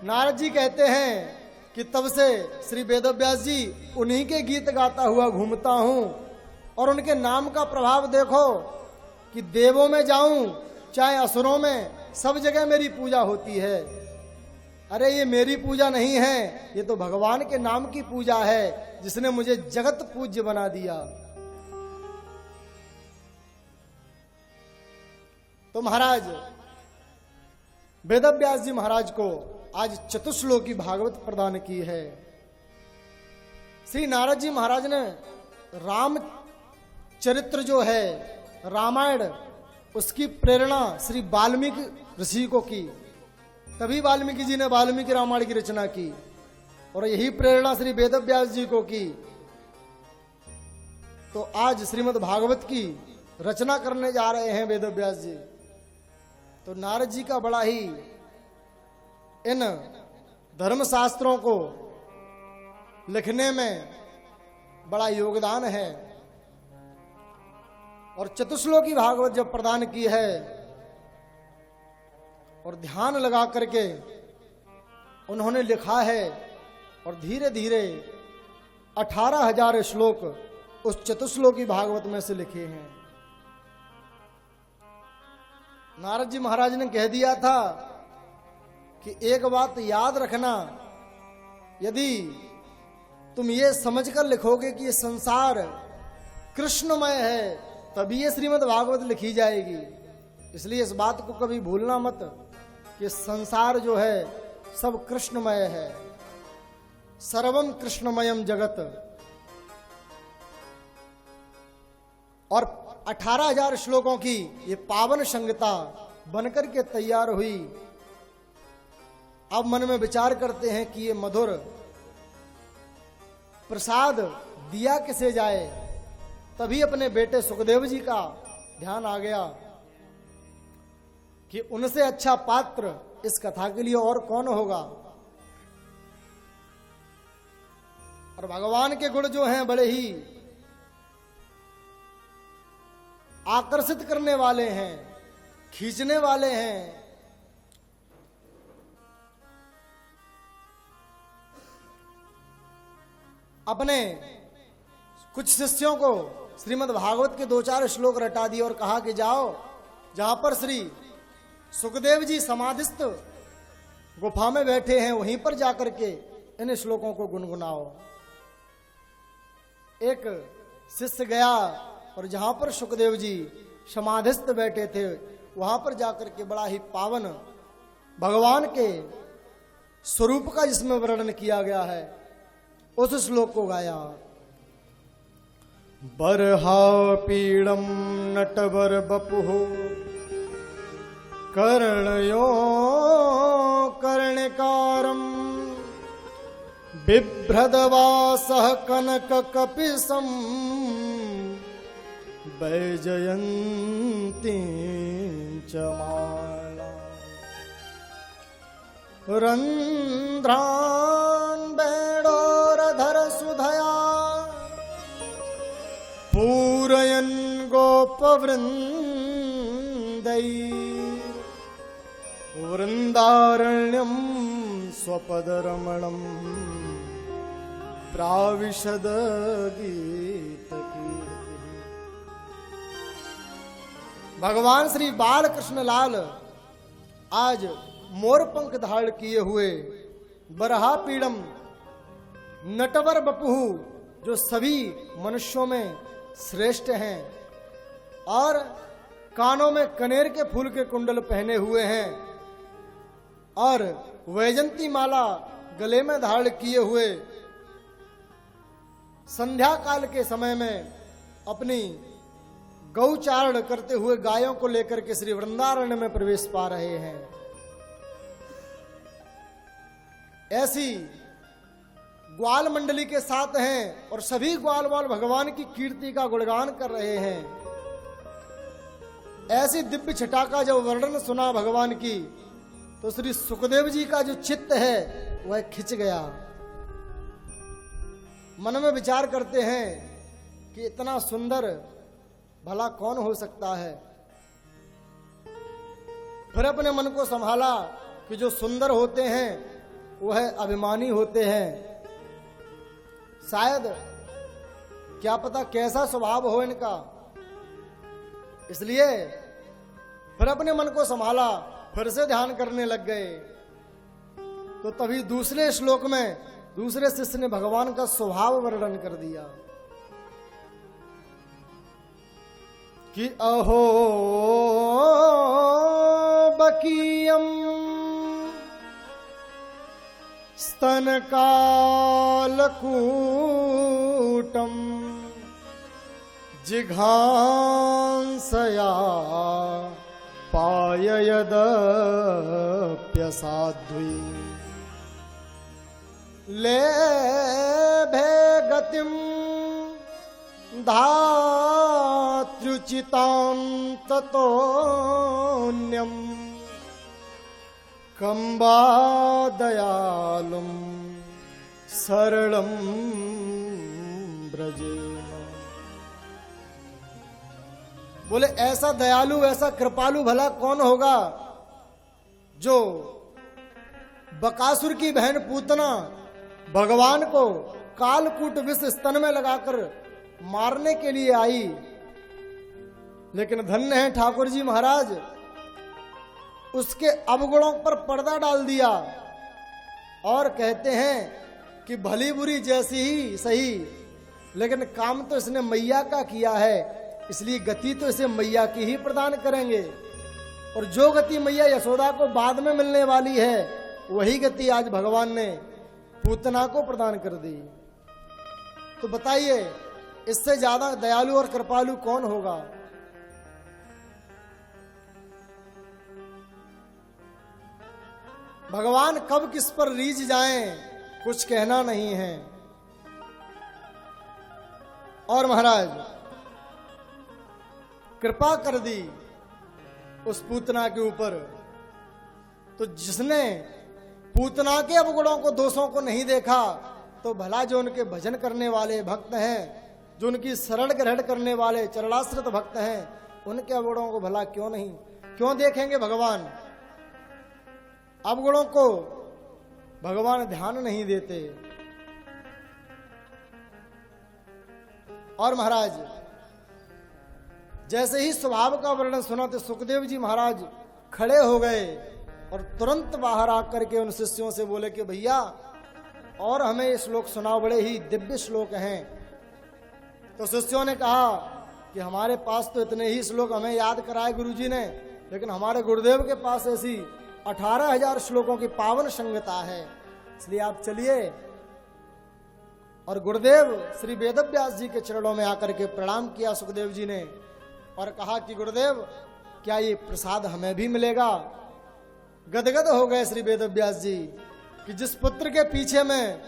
नारद जी कहते हैं कि तब से श्री वेदव्यास जी उन्हीं के गीत गाता हुआ घूमता हूं और उनके नाम का प्रभाव देखो कि देवों में जाऊं चाहे असुरों में, सब जगह मेरी पूजा होती है। अरे ये मेरी पूजा नहीं है, ये तो भगवान के नाम की पूजा है जिसने मुझे जगत पूज्य बना दिया। तो महाराज वेदव्यास जी महाराज को आज चतुश्लोकी भागवत प्रदान की है। श्री नारद जी महाराज ने राम चरित्र जो है रामायण, उसकी प्रेरणा श्री वाल्मीकि ऋषि को की, तभी वाल्मीकि जी ने वाल्मीकि रामायण की रचना की और यही प्रेरणा श्री वेदव्यास जी को की। तो आज श्रीमद् भागवत की रचना करने जा रहे हैं वेदव्यास जी। तो नारद जी का बड़ा ही इन धर्मशास्त्रों को लिखने में बड़ा योगदान है और चतुश्लोकी भागवत जब प्रदान की है और ध्यान लगा करके उन्होंने लिखा है और धीरे धीरे 18,000 श्लोक उस चतुश्लोकी भागवत में से लिखे हैं। नारद जी महाराज ने कह दिया था कि एक बात याद रखना, यदि तुम ये समझकर लिखोगे कि ये संसार कृष्णमय है तभी ये श्रीमद् भागवत लिखी जाएगी। इसलिए इस बात को कभी भूलना मत कि संसार जो है सब कृष्णमय है। सर्वम कृष्णमयम जगत। और 18,000 श्लोकों की ये पावन संहिता बनकर के तैयार हुई। अब मन में विचार करते हैं कि ये मधुर प्रसाद दिया किसे जाए। तभी अपने बेटे सुखदेव जी का ध्यान आ गया कि उनसे अच्छा पात्र इस कथा के लिए और कौन होगा। और भगवान के गुण जो हैं बड़े ही आकर्षित करने वाले हैं, खींचने वाले हैं। अपने कुछ शिष्यों को श्रीमद् भागवत के 2-4 श्लोक रटा दिए और कहा कि जाओ जहां पर श्री सुखदेव जी समाधिस्थ गुफा में बैठे हैं वहीं पर जाकर के इन श्लोकों को गुनगुनाओ। एक शिष्य गया और जहां पर सुखदेव जी समाधिस्थ बैठे थे वहां पर जाकर के बड़ा ही पावन भगवान के स्वरूप का जिसमें वर्णन किया गया है उस श्लोक को गाया। बरहा पीड़म नटवर बपुः कर्णयो कर्णिकारम बिभ्रदवासः कनक कपिसम वैजयन्ती च माला रंध्रान् वेणोरधर सुधया पूरयन् गोपवृन्दै वृन्दारण्यं स्वपदरमणम् प्राविशद गीतकीर्तिः। भगवान श्री बाल कृष्ण लाल आज मोर पंख धारण किए हुए बरहा पीड़म नटवर बपुः जो सभी मनुष्यों में श्रेष्ठ हैं और कानों में कनेर के फूल के कुंडल पहने हुए हैं और वैजंती माला गले में धारण किए हुए संध्या काल के समय में अपनी गौचारण करते हुए गायों को लेकर के श्री वृंदारण्य में प्रवेश पा रहे हैं। ऐसी ग्वाल मंडली के साथ हैं और सभी ग्वाल वाल भगवान की कीर्ति का गुणगान कर रहे हैं। ऐसी दिव्य छटा का जब वर्णन सुना भगवान की तो श्री सुखदेव जी का जो चित्त है वह खिंच गया। मन में विचार करते हैं कि इतना सुंदर भला कौन हो सकता है। फिर अपने मन को संभाला कि जो सुंदर होते हैं वह अभिमानी होते हैं। शायद क्या पता कैसा स्वभाव हो इनका, इसलिए फिर अपने मन को संभाला, फिर से ध्यान करने लग गए। तो तभी दूसरे श्लोक में दूसरे शिष्य ने भगवान का स्वभाव वर्णन कर दिया कि अहो बकीयम स्तनकालकूटम जिघांसया पाययदप्यसाध्वी लेभे गतिम धात्र्युचितां ततोऽन्यं कंबा दयालुं सरलं ब्रजेम। बोले ऐसा दयालु ऐसा कृपालु भला कौन होगा जो बकासुर की बहन पूतना भगवान को कालकूट विष स्तन में लगाकर मारने के लिए आई। लेकिन धन्य है ठाकुर जी महाराज, उसके अवगुणों पर पर्दा डाल दिया और कहते हैं कि भली बुरी जैसी ही सही, लेकिन काम तो इसने मैया का किया है, इसलिए गति तो इसे मैया की ही प्रदान करेंगे। और जो गति मैया यशोदा को बाद में मिलने वाली है, वही गति आज भगवान ने पूतना को प्रदान कर दी। तो बताइए इससे ज्यादा दयालु और कृपालु कौन होगा? भगवान कब किस पर रीझ जाएं, कुछ कहना नहीं है। और महाराज कृपा कर दी उस पूतना के ऊपर, तो जिसने पूतना के अवगुणों को दोषों को नहीं देखा, तो भला जो उनके भजन करने वाले भक्त हैं, जो उनकी शरण ग्रहण करने वाले चरणाश्रित भक्त हैं, उनके अवगुणों को भला क्यों देखेंगे भगवान? अवगुणों को भगवान ध्यान नहीं देते। और महाराज जैसे ही स्वभाव का वर्णन सुना तो सुखदेव जी महाराज खड़े हो गए और तुरंत बाहर आकर के उन शिष्यों से बोले कि भैया और हमें ये श्लोक सुनाओ, बड़े ही दिव्य श्लोक हैं। तो शिष्यों ने कहा कि हमारे पास तो इतने ही श्लोक हमें याद कराए गुरुजी ने, लेकिन हमारे गुरुदेव के पास ऐसी 18,000 श्लोकों की पावन संगता है, इसलिए आप चलिए। और गुरुदेव श्री वेदव्यास जी के चरणों में आकर के प्रणाम किया सुखदेव जी ने और कहा कि गुरुदेव क्या ये प्रसाद हमें भी मिलेगा? गदगद हो गए श्री वेदव्यास जी कि जिस पुत्र के पीछे में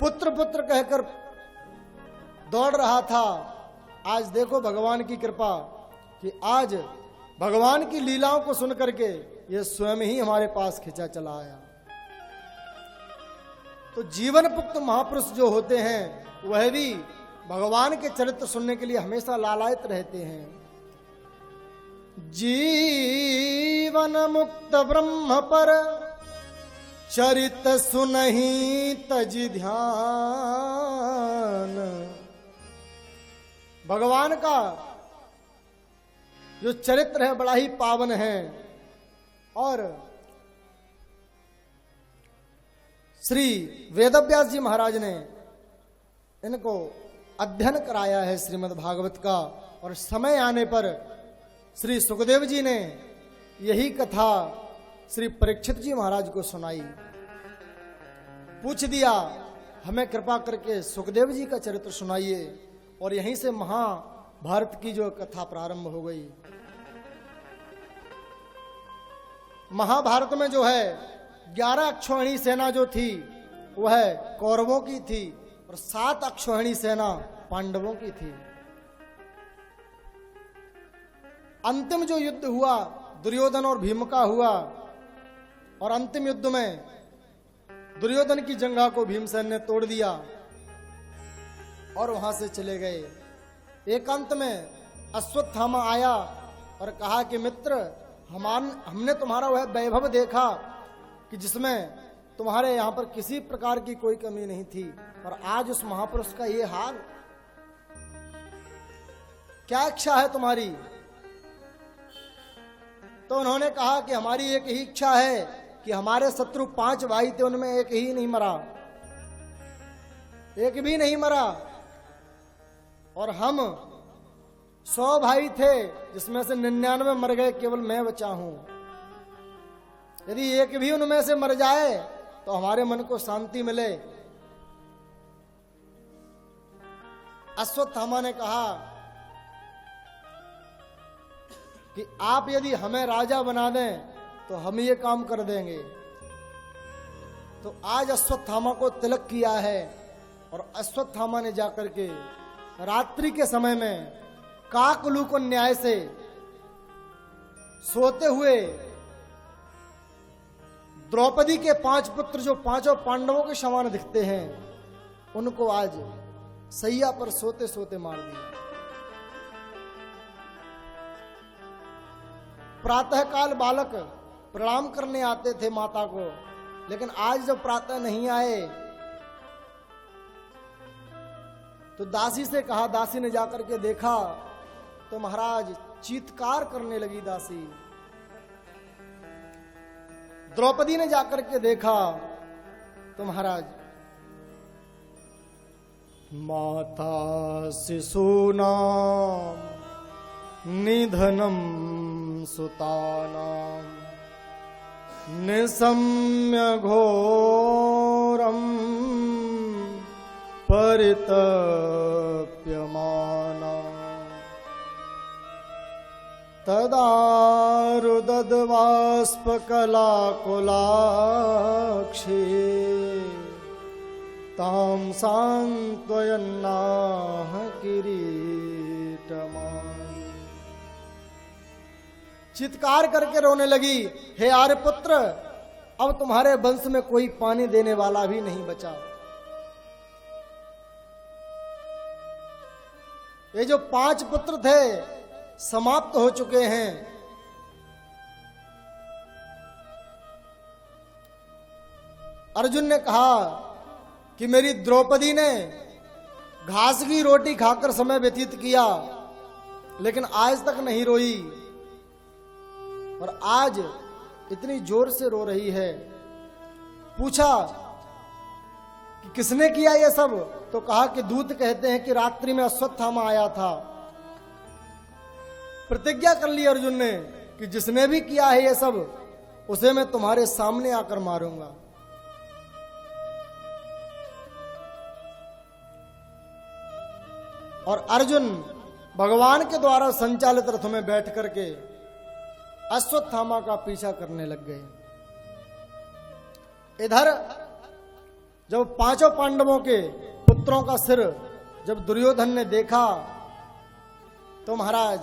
पुत्र पुत्र कहकर दौड़ रहा था, आज देखो भगवान की कृपा कि आज भगवान की लीलाओं को सुन करके ये स्वयं ही हमारे पास खिंचा चला आया। तो जीवन पुक्त महापुरुष जो होते हैं वह भी भगवान के चरित्र सुनने के लिए हमेशा लालायित रहते हैं। जीवन मुक्त ब्रह्म पर चरित सुनहि तजि ध्यान। भगवान का जो चरित्र है बड़ा ही पावन है और श्री वेदव्यास जी महाराज ने इनको अध्ययन कराया है श्रीमद् भागवत का। और समय आने पर श्री सुखदेव जी ने यही कथा श्री परीक्षित जी महाराज को सुनाई। पूछ दिया हमें कृपा करके सुखदेव जी का चरित्र सुनाइए, और यहीं से महाभारत की जो कथा प्रारंभ हो गई। महाभारत में जो है 11 अक्षौहिणी सेना जो थी वह कौरवों की थी और 7 अक्षौहिणी सेना पांडवों की थी। अंतिम जो युद्ध हुआ दुर्योधन और भीम का हुआ, और अंतिम युद्ध में दुर्योधन की जंघा को भीमसेन ने तोड़ दिया और वहां से चले गए। एकांत में अश्वत्थामा आया और कहा कि मित्र हमने तुम्हारा वह वैभव देखा कि जिसमें तुम्हारे यहां पर किसी प्रकार की कोई कमी नहीं थी, और आज उस महापुरुष का ये हाल। क्या इच्छा है तुम्हारी? तो उन्होंने कहा कि हमारी एक ही इच्छा है कि हमारे शत्रु 5 भाई थे, उनमें एक ही नहीं मरा, एक भी नहीं मरा, और हम 100 भाई थे जिसमें से 99 मर गए, केवल मैं बचा हूं। यदि एक भी उनमें से मर जाए तो हमारे मन को शांति मिले। अश्वत्थामा ने कहा कि आप यदि हमें राजा बना दें तो हम ये काम कर देंगे। तो आज अश्वत्थामा को तिलक किया है, और अश्वत्थामा ने जाकर के रात्रि के समय में काकलू को न्याय से सोते हुए द्रौपदी के 5 पुत्र जो 5 पांडवों के समान दिखते हैं, उनको आज सैया पर सोते सोते मार दिया। प्रातःकाल बालक प्रणाम करने आते थे माता को, लेकिन आज जब प्रातः नहीं आए तो दासी से कहा, दासी ने जाकर के देखा तो महाराज चीत्कार करने लगी दासी। द्रौपदी ने जाकर के देखा तो महाराज, माता शिशूनां निधनम सुतानां निशम्य घोरम परितप्यमाना तदारुदद्बाष्पकलाकुलाक्षी तां सान्त्वयन्नाह किरीटमान्। चित्कार करके रोने लगी, हे आर्यपुत्र, अब तुम्हारे वंश में कोई पानी देने वाला भी नहीं बचा। ये जो 5 पुत्र थे समाप्त हो चुके हैं। अर्जुन ने कहा कि मेरी द्रौपदी ने घास की रोटी खाकर समय व्यतीत किया, लेकिन आज तक नहीं रोई, और आज इतनी जोर से रो रही है। पूछा कि किसने किया ये सब? तो कहा कि दूत कहते हैं कि रात्रि में अश्वत्थामा आया था। प्रतिज्ञा कर ली अर्जुन ने कि जिसने भी किया है ये सब, उसे मैं तुम्हारे सामने आकर मारूंगा। और अर्जुन भगवान के द्वारा संचालित रथ में बैठ करके अश्वत्थामा का पीछा करने लग गए। इधर जब 5 पांडवों के पुत्रों का सिर जब दुर्योधन ने देखा तो महाराज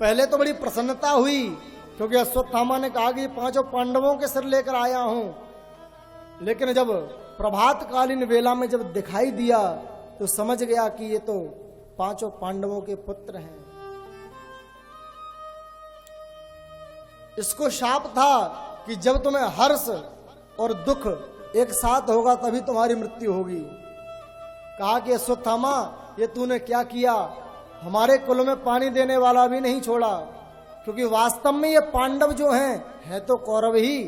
पहले तो बड़ी प्रसन्नता हुई, क्योंकि अश्वत्थामा ने कहा कि 5 पांडवों के सिर लेकर आया हूं। लेकिन जब प्रभातकालीन वेला में जब दिखाई दिया तो समझ गया कि ये तो 5 पांडवों के पुत्र हैं। इसको शाप था कि जब तुम्हें हर्ष और दुख एक साथ होगा तभी तुम्हारी मृत्यु होगी। कहा कि अश्वत्थामा, ये तूने क्या किया? हमारे कुल में पानी देने वाला भी नहीं छोड़ा, क्योंकि वास्तव में ये पांडव जो हैं है तो कौरव ही,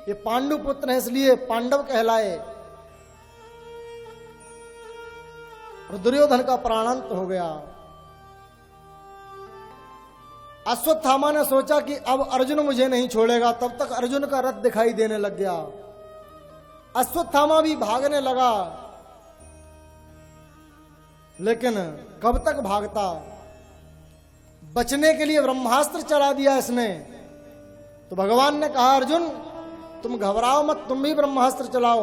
ये पांडु पुत्र हैं, इसलिए पांडव कहलाए। और दुर्योधन का प्राणांत हो गया। अश्वत्थामा ने सोचा कि अब अर्जुन मुझे नहीं छोड़ेगा, तब तक अर्जुन का रथ दिखाई देने लग गया। अश्वत्थामा भी भागने लगा, लेकिन कब तक भागता? बचने के लिए ब्रह्मास्त्र चला दिया इसने। तो भगवान ने कहा, अर्जुन तुम घबराओ मत, तुम भी ब्रह्मास्त्र चलाओ।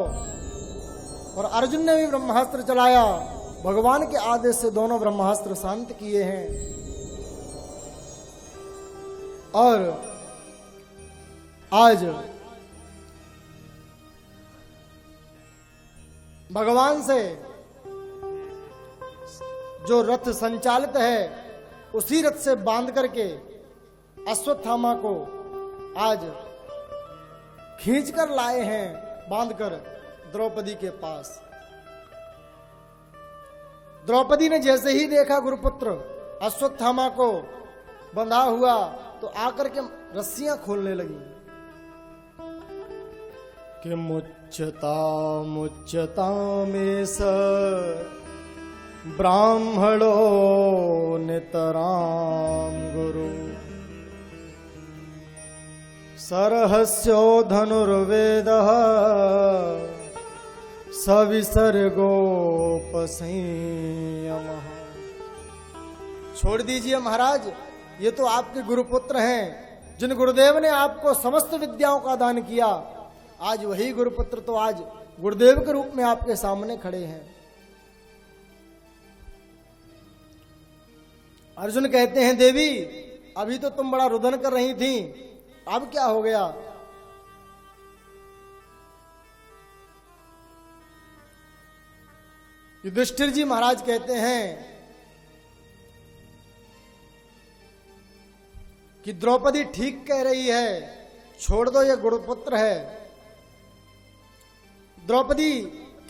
और अर्जुन ने भी ब्रह्मास्त्र चलाया। भगवान के आदेश से दोनों ब्रह्मास्त्र शांत किए हैं। और आज भगवान से जो रथ संचालित है उसी रथ से बांध करके अश्वत्थामा को आज खींचकर लाए हैं, बांधकर द्रौपदी के पास। द्रौपदी ने जैसे ही देखा गुरुपुत्र अश्वत्थामा को बंधा हुआ तो आकर के रस्सियां खोलने लगी कि मुच्यता मुच्यता में स ब्राह्मणो नितराम गुरु सरहस्यो धनुर्वेदः सविसर्गोपसंयमः। छोड़ दीजिए महाराज, ये तो आपके गुरुपुत्र हैं, जिन गुरुदेव ने आपको समस्त विद्याओं का दान किया। आज वही गुरुपुत्र तो आज गुरुदेव के रूप में आपके सामने खड़े हैं। अर्जुन कहते हैं देवी, अभी तो तुम बड़ा रुदन कर रही थी, अब क्या हो गया? युधिष्ठिर जी महाराज कहते हैं कि द्रौपदी ठीक कह रही है, छोड़ दो, ये गुरुपुत्र है। द्रौपदी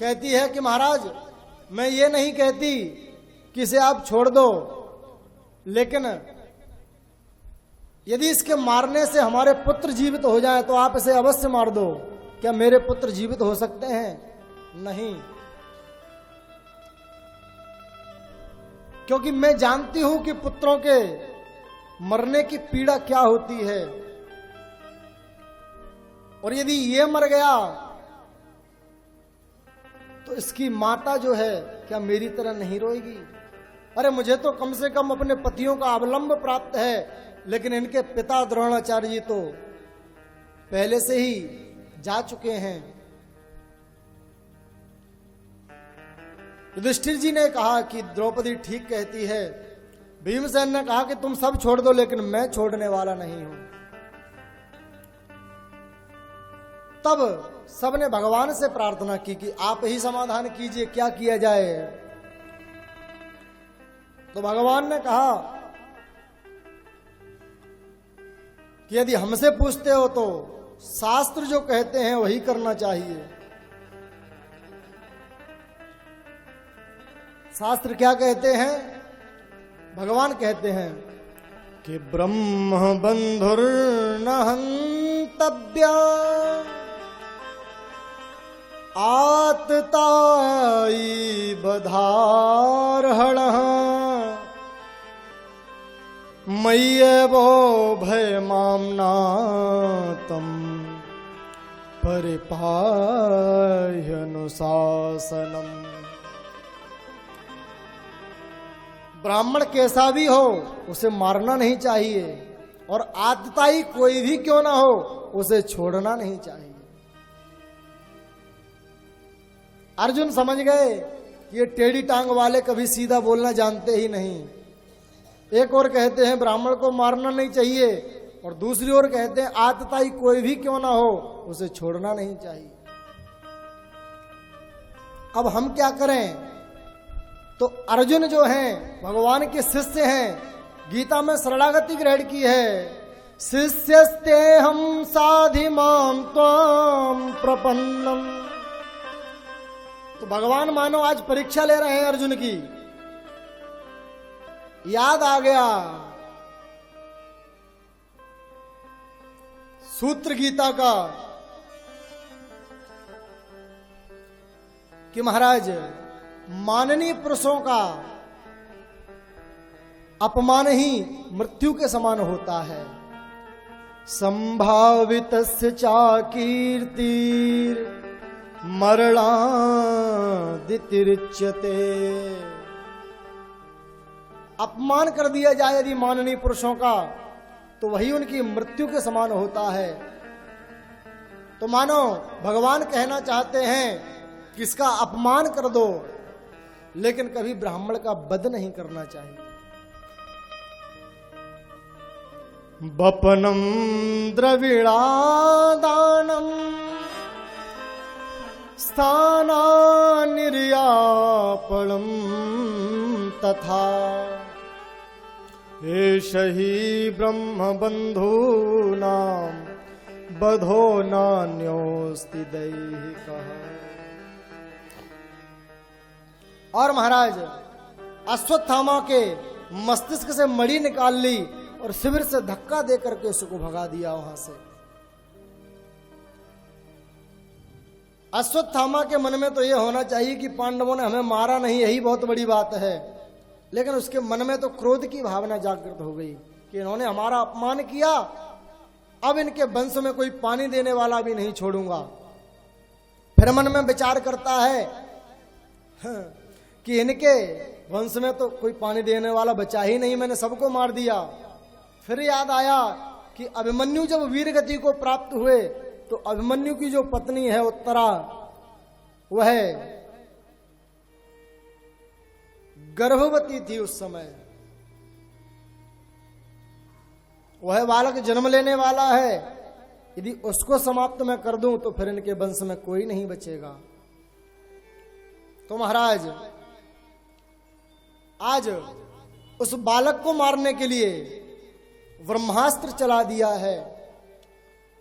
कहती है कि महाराज मैं ये नहीं कहती कि इसे आप छोड़ दो, लेकिन यदि इसके मारने से हमारे पुत्र जीवित हो जाएं तो आप इसे अवश्य मार दो। क्या मेरे पुत्र जीवित हो सकते हैं? नहीं, क्योंकि मैं जानती हूं कि पुत्रों के मरने की पीड़ा क्या होती है, और यदि ये मर गया तो इसकी माता जो है क्या मेरी तरह नहीं रोएगी? अरे मुझे तो कम से कम अपने पतियों का अवलंब प्राप्त है, लेकिन इनके पिता द्रोणाचार्य जी तो पहले से ही जा चुके हैं। युधिष्ठिर जी ने कहा कि द्रौपदी ठीक कहती है। भीमसेन ने कहा कि तुम सब छोड़ दो, लेकिन मैं छोड़ने वाला नहीं हूं। तब सबने भगवान से प्रार्थना की कि आप ही समाधान कीजिए, क्या किया जाए। तो भगवान ने कहा कि यदि हमसे पूछते हो तो शास्त्र जो कहते हैं वही करना चाहिए। शास्त्र क्या कहते हैं? भगवान कहते हैं कि ब्रह्म बंधुर्न हन्तव्या आततायी बधार्हणः मय्यवो भयमाम्नातं परिपाह्यनुशासनम्। ब्राह्मण कैसा भी हो उसे मारना नहीं चाहिए, और आतताई कोई भी क्यों ना हो उसे छोड़ना नहीं चाहिए। अर्जुन समझ गए कि ये टेढ़ी टांग वाले कभी सीधा बोलना जानते ही नहीं। एक और कहते हैं ब्राह्मण को मारना नहीं चाहिए, और दूसरी ओर कहते हैं आतताई कोई भी क्यों ना हो उसे छोड़ना नहीं चाहिए। अब हम क्या करें? तो अर्जुन जो हैं भगवान के शिष्य हैं, गीता में शरणागति ग्रहण की है। शिष्यस्ते हम साधि माम त्वाम प्रपन्नम। तो भगवान मानो आज परीक्षा ले रहे हैं अर्जुन की। याद आ गया सूत्र गीता का कि महाराज माननीय पुरुषों का अपमान ही मृत्यु के समान होता है। संभावितस्य चा कीर्तिर् मरणादितिर्च्यते। अपमान कर दिया जाए यदि माननीय पुरुषों का तो वही उनकी मृत्यु के समान होता है। तो मानो भगवान कहना चाहते हैं कि इसका अपमान कर दो, लेकिन कभी ब्राह्मण का वध नहीं करना चाहिए। बपनम द्रविणादानम स्थानानिर्यापणम तथा एष हि ब्रह्म बंधूनां बधो नान्योस्ति दैहिकः। और महाराज अश्वत्थामा के मस्तिष्क से मणि निकाल ली और शिविर से धक्का देकर के उसको भगा दिया वहां से। अश्वत्थामा के मन में तो यह होना चाहिए कि पांडवों ने हमें मारा नहीं, यही बहुत बड़ी बात है, लेकिन उसके मन में तो क्रोध की भावना जागृत हो गई कि इन्होंने हमारा अपमान किया, अब इनके वंश में कोई पानी देने वाला भी नहीं छोड़ूंगा। फिर मन में विचार करता है कि इनके वंश में तो कोई पानी देने वाला बचा ही नहीं, मैंने सबको मार दिया। फिर याद आया कि अभिमन्यु जब वीर गति को प्राप्त हुए तो अभिमन्यु की जो पत्नी है उत्तरा, वह गर्भवती थी उस समय, वह बालक जन्म लेने वाला है। यदि उसको समाप्त मैं कर दूं तो फिर इनके वंश में कोई नहीं बचेगा। तो महाराज आज उस बालक को मारने के लिए ब्रह्मास्त्र चला दिया है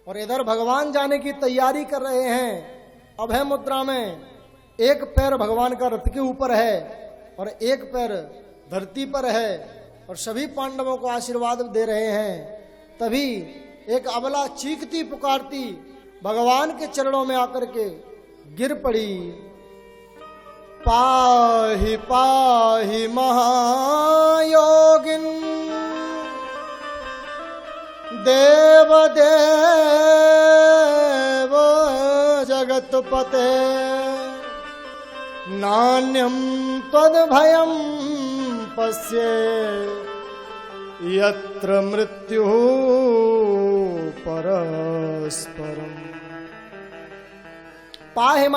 और इधर भगवान जाने की तैयारी कर रहे हैं। अभय मुद्रा में एक पैर भगवान का रथ के ऊपर है और एक पैर धरती पर है और सभी पांडवों को आशीर्वाद दे रहे हैं। तभी एक अबला चीखती पुकारती भगवान के चरणों में आकर के गिर पड़ी। पाहि पाहि महायोगिन देव देव जगतपते नान्यं त्वद्भयं पश्ये यत्र मृत्युः परस्परम्। पाहि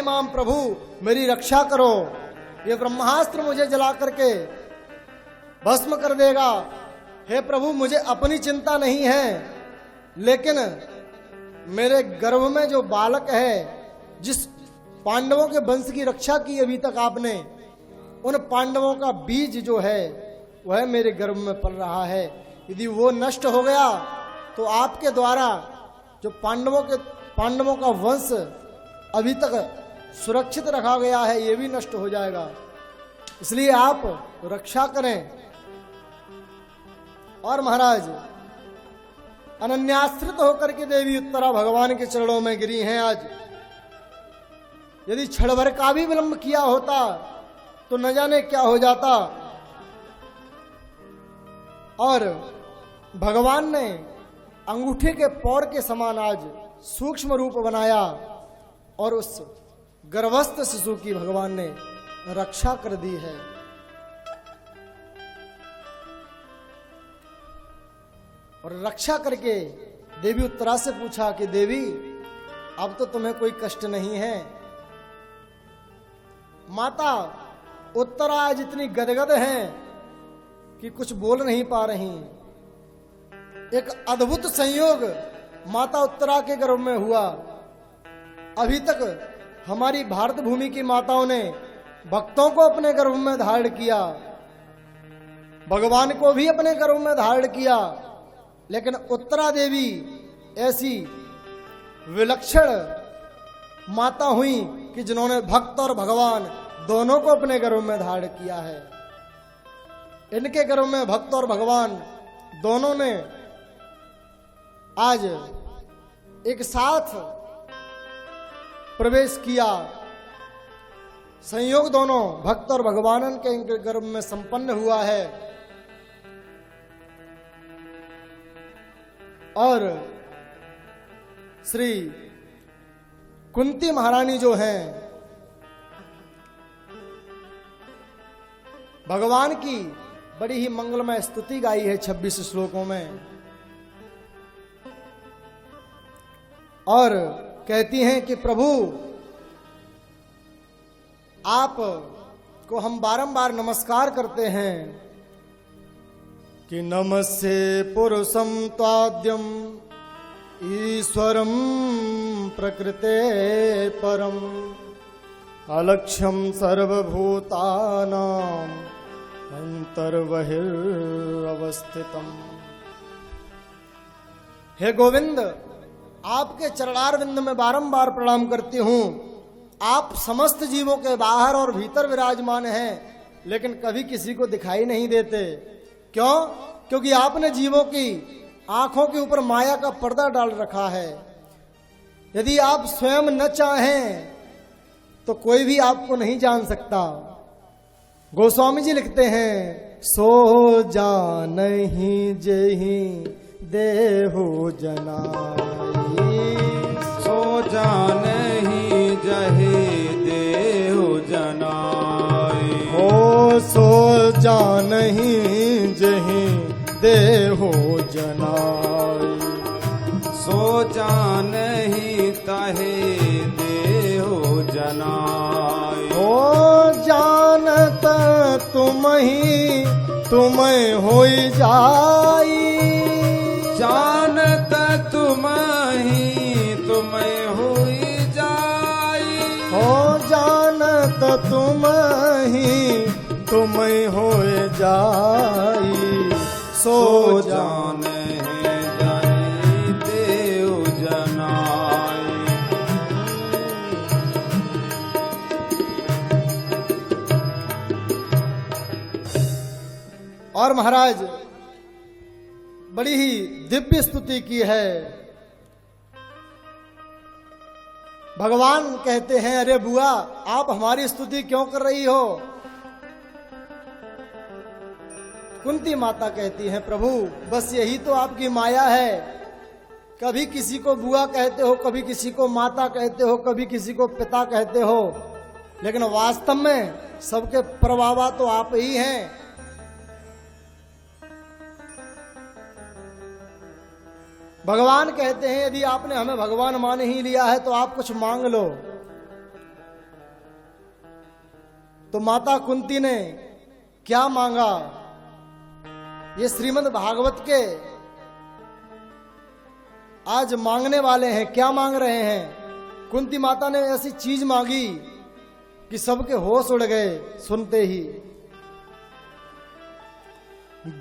माम प्रभु, मेरी रक्षा करो, ये ब्रह्मास्त्र मुझे जला करके भस्म कर देगा। हे प्रभु, मुझे अपनी चिंता नहीं है, लेकिन मेरे गर्भ में जो बालक है, जिस पांडवों के वंश की रक्षा की अभी तक आपने, उन पांडवों का बीज जो है वह मेरे गर्भ में पल रहा है। यदि वो नष्ट हो गया तो आपके द्वारा जो पांडवों का वंश अभी तक सुरक्षित रखा गया है, ये भी नष्ट हो जाएगा। इसलिए आप रक्षा करें। और महाराज अनन्याश्रित होकर के देवी उत्तरा भगवान के चरणों में गिरी हैं। आज यदि क्षण भर का भी विलंब किया होता तो न जाने क्या हो जाता। और भगवान ने अंगूठे के पौर के समान आज सूक्ष्म रूप बनाया और उस गर्भस्थ शिशु की भगवान ने रक्षा कर दी है। और रक्षा करके देवी उत्तरा से पूछा कि देवी, अब तो तुम्हें कोई कष्ट नहीं है। माता उत्तरा आज इतनी गदगद हैं कि कुछ बोल नहीं पा रही। एक अद्भुत संयोग माता उत्तरा के गर्भ में हुआ। अभी तक हमारी भारत भूमि की माताओं ने भक्तों को अपने गर्भ में धारण किया, भगवान को भी अपने गर्भ में धारण किया, लेकिन उत्तरा देवी ऐसी विलक्षण माता हुई कि जिन्होंने भक्त और भगवान दोनों को अपने गर्भ में धारण किया है। इनके गर्भ में भक्त और भगवान दोनों ने आज एक साथ प्रवेश किया। संयोग दोनों भक्त और भगवान के इनके गर्भ में संपन्न हुआ है। और श्री कुंती महारानी जो हैं, भगवान की बड़ी ही मंगलमय स्तुति गाई है 26 श्लोकों में, और कहती हैं कि प्रभु आप को हम बारंबार नमस्कार करते हैं कि नमस्ते पुरुषं त्वाद्यम ईश्वरं प्रकृते परम अलक्ष्यम सर्वभूतानां अंतर्बहिर्अवस्थितम्। हे गोविंद, आपके चरणारविंद में बारंबार प्रणाम करती हूं। आप समस्त जीवों के बाहर और भीतर विराजमान हैं, लेकिन कभी किसी को दिखाई नहीं देते। क्यों? क्योंकि आपने जीवों की आंखों के ऊपर माया का पर्दा डाल रखा है। यदि आप स्वयं न चाहें तो कोई भी आपको नहीं जान सकता। गोस्वामी जी लिखते हैं, सो जानहि जेहि देहु जनाई, सो जानहि जहि देहु जनाई, हो सो जानहि जेहि देहु जनाई, सो जानहि तहि देहु जनाई, हो जानत तुमहि तुम्हें होई जाई, जानत तुमहि तुम्हें होई जाई, हो जानत तुमहि तुम्हें होई जाई, सो जानहि जहि देहु जनाई। और महाराज बड़ी ही दिव्य स्तुति की है। भगवान कहते हैं, अरे बुआ आप हमारी स्तुति क्यों कर रही हो? कुंती माता कहती है, प्रभु बस यही तो आपकी माया है। कभी किसी को बुआ कहते हो, कभी किसी को माता कहते हो, कभी किसी को पिता कहते हो, लेकिन वास्तव में सबके प्रभावा तो आप ही हैं। भगवान कहते हैं, यदि आपने हमें भगवान मान ही लिया है तो आप कुछ मांग लो। तो माता कुंती ने क्या मांगा? ये श्रीमद् भागवत के आज मांगने वाले हैं। क्या मांग रहे हैं? कुंती माता ने ऐसी चीज मांगी कि सबके होश उड़ गए सुनते ही।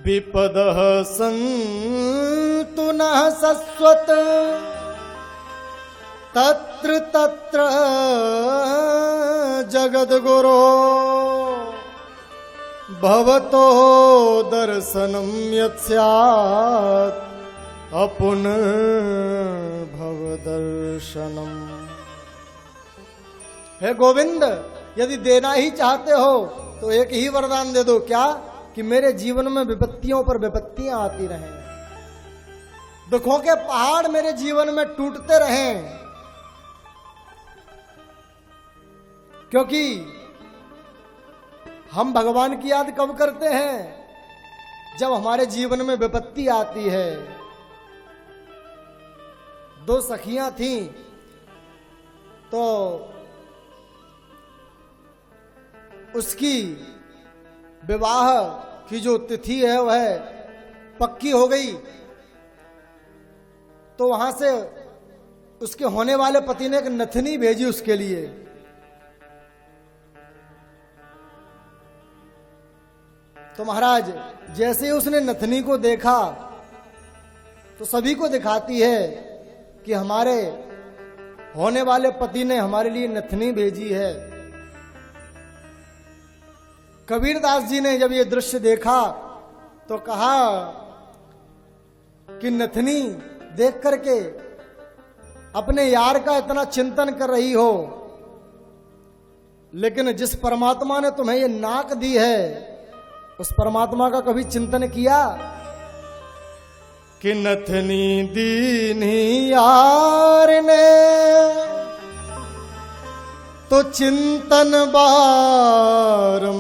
विपदः सन्तु नः सस्वत तत्र तत्र जगद्गुरो भवतो दर्शनं यत् स्यात् अपुन भवदर्शनम्। हे गोविंद, यदि देना ही चाहते हो तो एक ही वरदान दे दो। क्या? कि मेरे जीवन में विपत्तियों पर विपत्तियां आती रहें, दुखों के पहाड़ मेरे जीवन में टूटते रहें। क्योंकि हम भगवान की याद कब करते हैं? जब हमारे जीवन में विपत्ति आती है। दो सखियां थीं, तो उसकी विवाह की जो तिथि है वह पक्की हो गई। तो वहां से उसके होने वाले पति ने एक नथनी भेजी उसके लिए। तो महाराज जैसे ही उसने नथनी को देखा तो सभी को दिखाती है कि हमारे होने वाले पति ने हमारे लिए नथनी भेजी है। कबीरदास जी ने जब ये दृश्य देखा तो कहा कि नथनी देख करके अपने यार का इतना चिंतन कर रही हो, लेकिन जिस परमात्मा ने तुम्हें ये नाक दी है उस परमात्मा का कभी चिंतन किया? कि नथनी दीनी यार ने तो चिंतन बारंबार,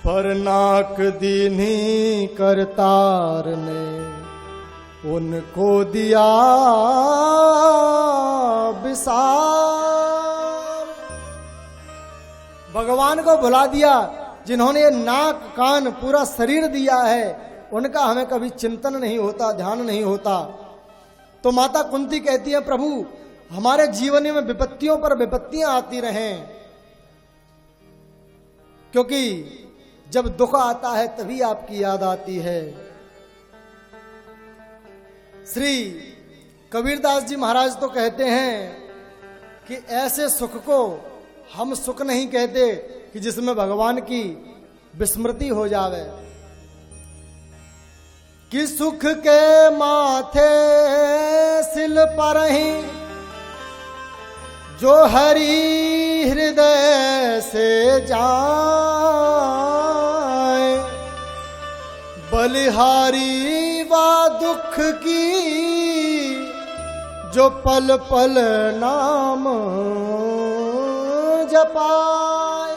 पर नाक दीनी करतार ने उनको दिया विसार। भगवान को भुला दिया। जिन्होंने ये नाक कान पूरा शरीर दिया है उनका हमें कभी चिंतन नहीं होता, ध्यान नहीं होता। तो माता कुंती कहती है, प्रभु हमारे जीवन में विपत्तियों पर विपत्तियां आती रहें, क्योंकि जब दुख आता है तभी आपकी याद आती है। श्री कबीरदास जी महाराज तो कहते हैं कि ऐसे सुख को हम सुख नहीं कहते कि जिसमें भगवान की विस्मृति हो जावे। कि सुख के माथे सिल पर ही जो हरि हृदय से जाए, बलिहारी वा दुख की जो पल पल नाम जपाए।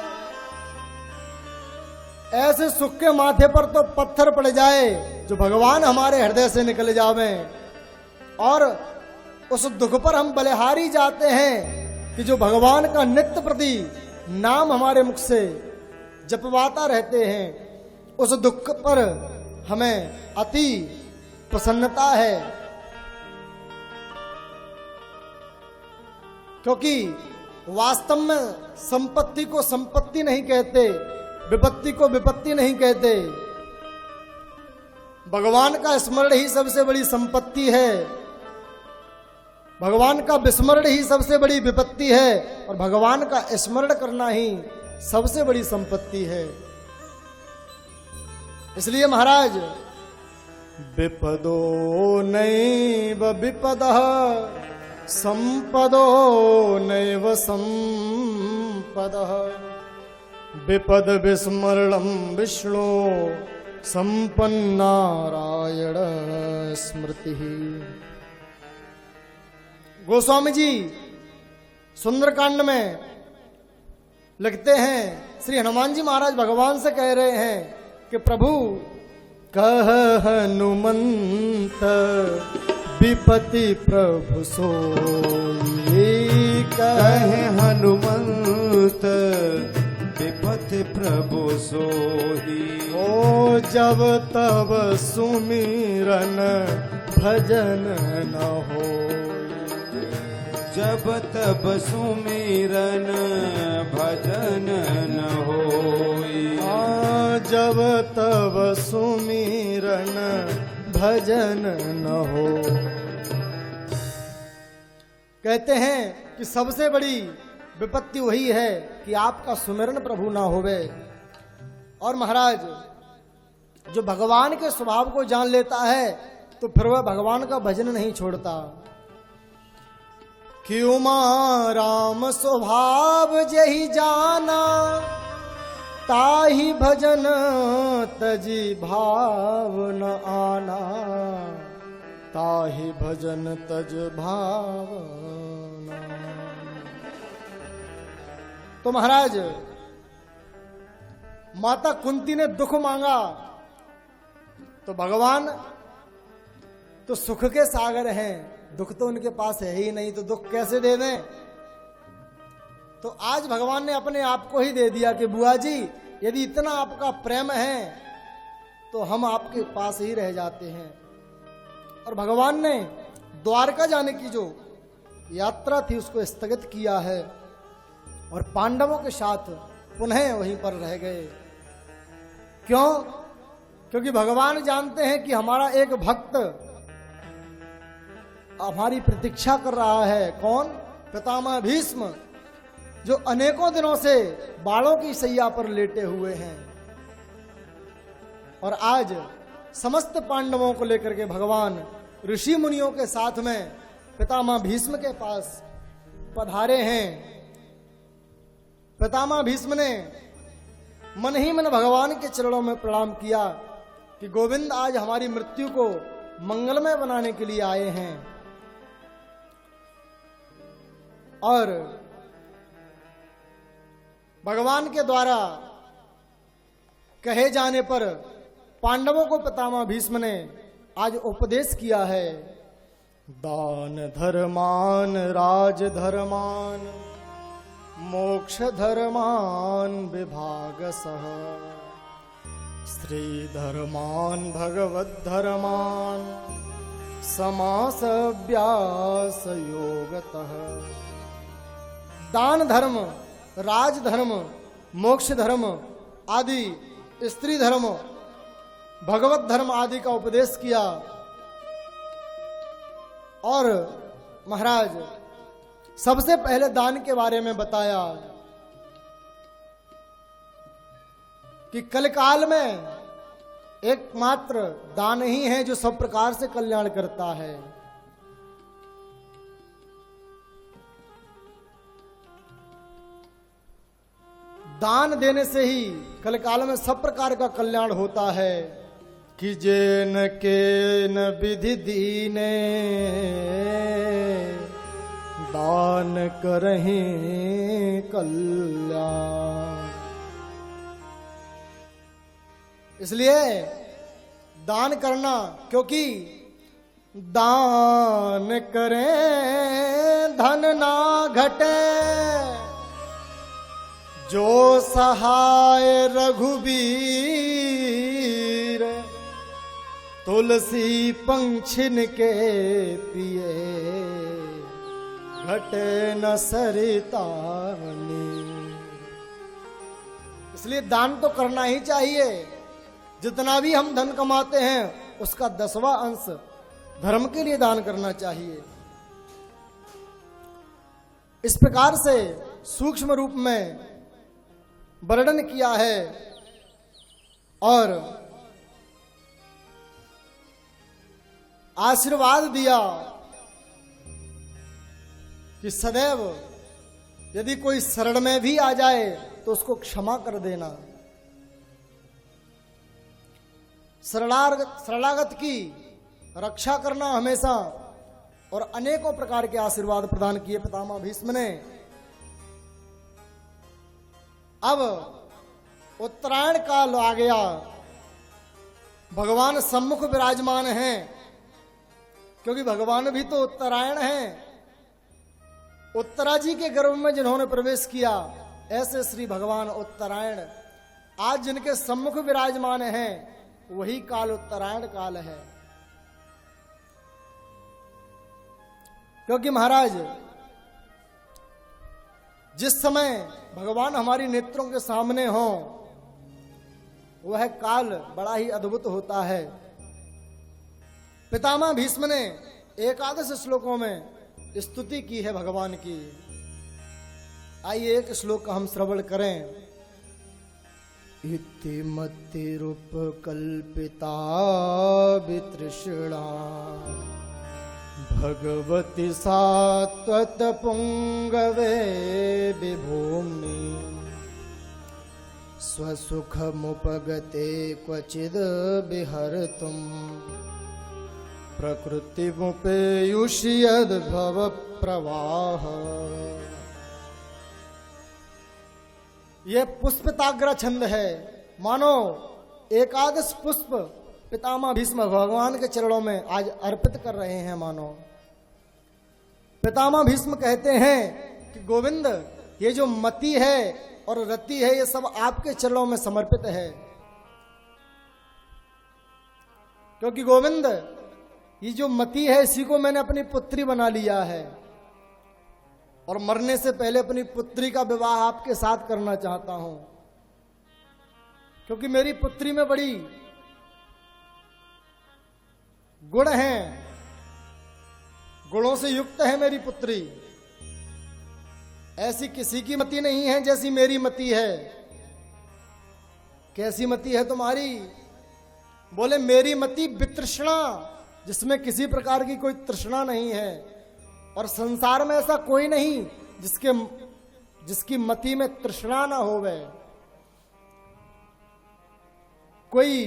ऐसे सुख के माथे पर तो पत्थर पड़ जाए जो भगवान हमारे हृदय से निकल जावे, और उस दुख पर हम बलिहारी जाते हैं कि जो भगवान का नित्य प्रति नाम हमारे मुख से जपवाता रहते हैं। उस दुख पर हमें अति प्रसन्नता है, क्योंकि वास्तव में संपत्ति को संपत्ति नहीं कहते, विपत्ति को विपत्ति नहीं कहते। भगवान का स्मरण ही सबसे बड़ी संपत्ति है, भगवान का विस्मरण ही सबसे बड़ी विपत्ति है, और भगवान का स्मरण करना ही सबसे बड़ी संपत्ति है। इसलिए महाराज, विपदो नैव विपदः संपदो नैव संपदः, विपद विस्मरणं विष्णु संपन्नारायण स्मृति। गोस्वामी जी सुंदरकांड में लिखते हैं, श्री हनुमान जी महाराज भगवान से कह रहे हैं कि प्रभु कह हनुमंत विपति प्रभु सोई, कहे हनुमंत विपति प्रभु सोई। ओ जब तब सुमिरन भजन न हो, जब तब सुमिरन भजन न होई। जब तब सुमिरन भजन न हो। कहते हैं कि सबसे बड़ी विपत्ति वही है कि आपका सुमिरन प्रभु ना होवे। और महाराज, जो भगवान के स्वभाव को जान लेता है तो फिर वह भगवान का भजन नहीं छोड़ता। कि उमा राम स्वभाव जही जाना, ताही भजन तजी भाव न आना, ताही भजन तज भाव न। तो महाराज, माता कुंती ने दुख मांगा तो भगवान तो सुख के सागर हैं, दुख तो उनके पास है ही नहीं, तो दुख कैसे दे दें। तो आज भगवान ने अपने आप को ही दे दिया कि बुआ जी, यदि इतना आपका प्रेम है तो हम आपके पास ही रह जाते हैं। और भगवान ने द्वारका जाने की जो यात्रा थी उसको स्थगित किया है और पांडवों के साथ पुनः वहीं पर रह गए। क्यों? क्योंकि भगवान जानते हैं कि हमारा एक भक्त हमारी प्रतीक्षा कर रहा है। कौन? पितामह भीष्म, जो अनेकों दिनों से बाणों की सैया पर लेटे हुए हैं। और आज समस्त पांडवों को लेकर के भगवान ऋषि मुनियों के साथ में पितामह भीष्म के पास पधारे हैं। पितामह भीष्म ने मन ही मन भगवान के चरणों में प्रणाम किया कि गोविंद, आज हमारी मृत्यु को मंगलमय बनाने के लिए आए हैं। और भगवान के द्वारा कहे जाने पर पांडवों को पितामह भीष्म ने आज उपदेश किया है। दान धर्मान राज धर्मान मोक्ष धर्मान विभागसः, स्त्री धर्मान भगवत धर्मान समासव्यास योगतः। दान धर्म, राज धर्म, मोक्ष धर्म आदि, स्त्री धर्म, भगवत धर्म आदि का उपदेश किया। और महाराज सबसे पहले दान के बारे में बताया कि कलकाल में एकमात्र दान ही है जो सब प्रकार से कल्याण करता है। दान देने से ही कलकाल में सब प्रकार का कल्याण होता है। कि जेन के न विधि दीने दान करहीं कल्याण। इसलिए दान करना, क्योंकि दान करें धन ना घटे, जो सहाय रघुबीर तुलसी पंछिन के पिए, घटे न सरितानी। इसलिए दान तो करना ही चाहिए। जितना भी हम धन कमाते हैं उसका 10वां अंश धर्म के लिए दान करना चाहिए। इस प्रकार से सूक्ष्म रूप में वर्णन किया है और आशीर्वाद दिया कि सदैव यदि कोई शरण में भी आ जाए तो उसको क्षमा कर देना। शरणागत की रक्षा करना हमेशा, और अनेकों प्रकार के आशीर्वाद प्रदान किए पितामह भीष्म ने। अब उत्तरायण काल आ गया, भगवान सम्मुख विराजमान हैं, क्योंकि भगवान भी तो उत्तरायण हैं। उत्तरा जी के गर्भ में जिन्होंने प्रवेश किया, ऐसे श्री भगवान उत्तरायण आज जिनके सम्मुख विराजमान हैं, वही काल उत्तरायण काल है। क्योंकि महाराज जिस समय भगवान हमारी नेत्रों के सामने हो, वह काल बड़ा ही अद्भुत होता है। पितामह भीष्म ने एकादश श्लोकों में स्तुति की है भगवान की। आइए एक श्लोक का हम श्रवण करें। इति मतिरुपकल्पिता वितृष्णा भगवती सात्वत पुंगवे विभूमि, स्वसुखमुपगते क्वचिद् विहर्तुं, प्रकृतिमुपेयुषि यद्भव प्रवाह। ये पुष्पिताग्र छंद है, मानो एकादश पुष्प पितामह भीष्म भगवान के चरणों में आज अर्पित कर रहे हैं। मानो पितामह भीष्म कहते हैं कि गोविंद, ये जो मति है और रति है, ये सब आपके चरणों में समर्पित है। क्योंकि गोविंद, ये जो मति है इसी को मैंने अपनी पुत्री बना लिया है, और मरने से पहले अपनी पुत्री का विवाह आपके साथ करना चाहता हूं। क्योंकि मेरी पुत्री में बड़ी गुण हैं, गुणों से युक्त है मेरी पुत्री। ऐसी किसी की मति नहीं है जैसी मेरी मति है। कैसी मति है तुम्हारी? बोले मेरी मति वितृष्णा, जिसमें किसी प्रकार की कोई तृष्णा नहीं है। और संसार में ऐसा कोई नहीं जिसकी मति में तृष्णा ना होवे। कोई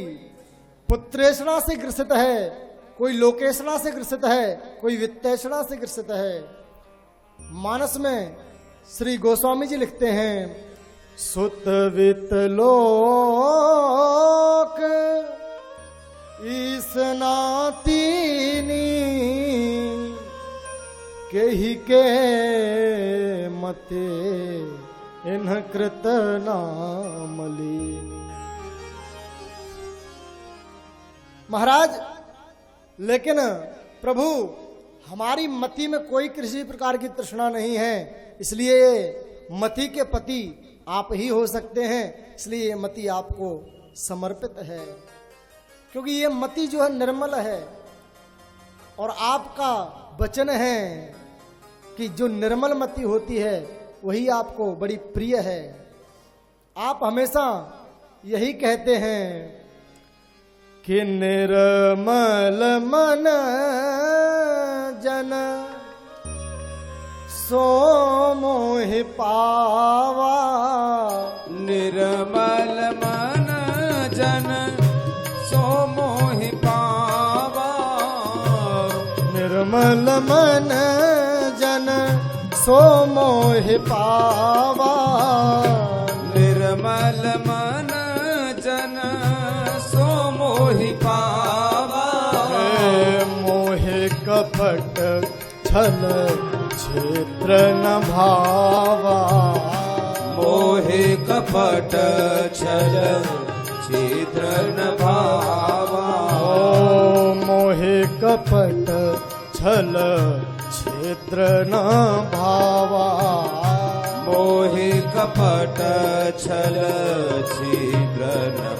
पुत्रेषणा से ग्रसित है, कोई लोकेषणा से ग्रसित है, कोई वित्तेषणा से ग्रसित है। मानस में श्री गोस्वामी जी लिखते हैं, सुत वित लोक ईसनातीनी, केहि के मते इन्ह कृत नामलीनी। महाराज, लेकिन प्रभु हमारी मति में कोई किसी प्रकार की तृष्णा नहीं है, इसलिए मति के पति आप ही हो सकते हैं। इसलिए ये मति आपको समर्पित है, क्योंकि ये मति जो है निर्मल है। और आपका वचन है कि जो निर्मल मति होती है वही आपको बड़ी प्रिय है। आप हमेशा यही कहते हैं कि निर्मल मन जन सो मोहि पावा। निर्मल मन जन सो मोहि पावा। निर्मल मन जन सो मोहि पावा। निर्मल मन जन सो मोहि पावा। मोहे कपट छल क्षेत्र न भावा। मोहे कपट छल छिद्र न भावा। ओ मोहे कपट छल क्षेत्र न भावा। मोहे कपट छल छिद्र न